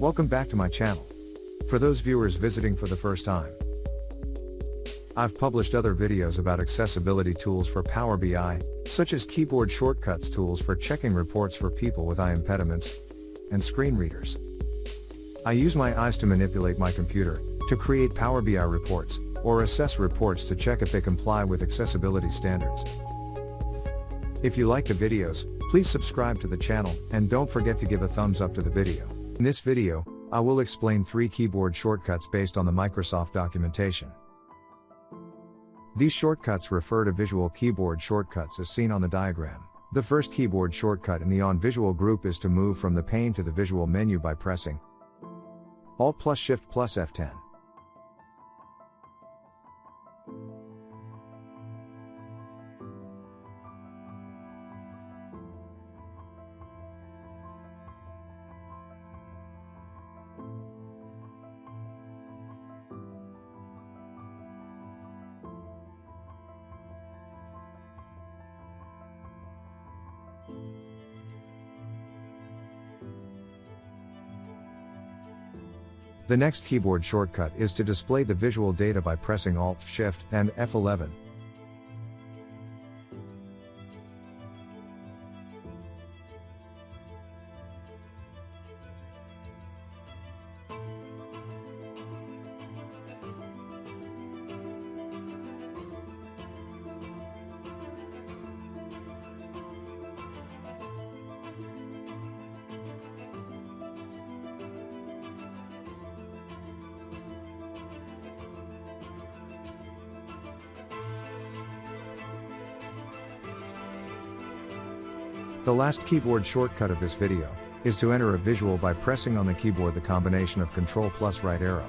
Welcome back to my channel. For those viewers visiting for the first time, I've published other videos about accessibility tools for Power BI, such as keyboard shortcuts tools for checking reports for people with eye impediments, and screen readers. I use my eyes to manipulate my computer, to create Power BI reports, or assess reports to check if they comply with accessibility standards. If you like the videos, please subscribe to the channel, and don't forget to give a thumbs up to the video. In this video, I will explain 3 keyboard shortcuts based on the Microsoft documentation. These shortcuts refer to visual keyboard shortcuts as seen on the diagram. The first keyboard shortcut in the OnVisual group is to move from the pane to the visual menu by pressing Alt plus Shift plus F10. The next keyboard shortcut is to display the visual data by pressing Alt, Shift, and F11. The last keyboard shortcut of this video is to enter a visual by pressing on the keyboard the combination of Ctrl plus right arrow.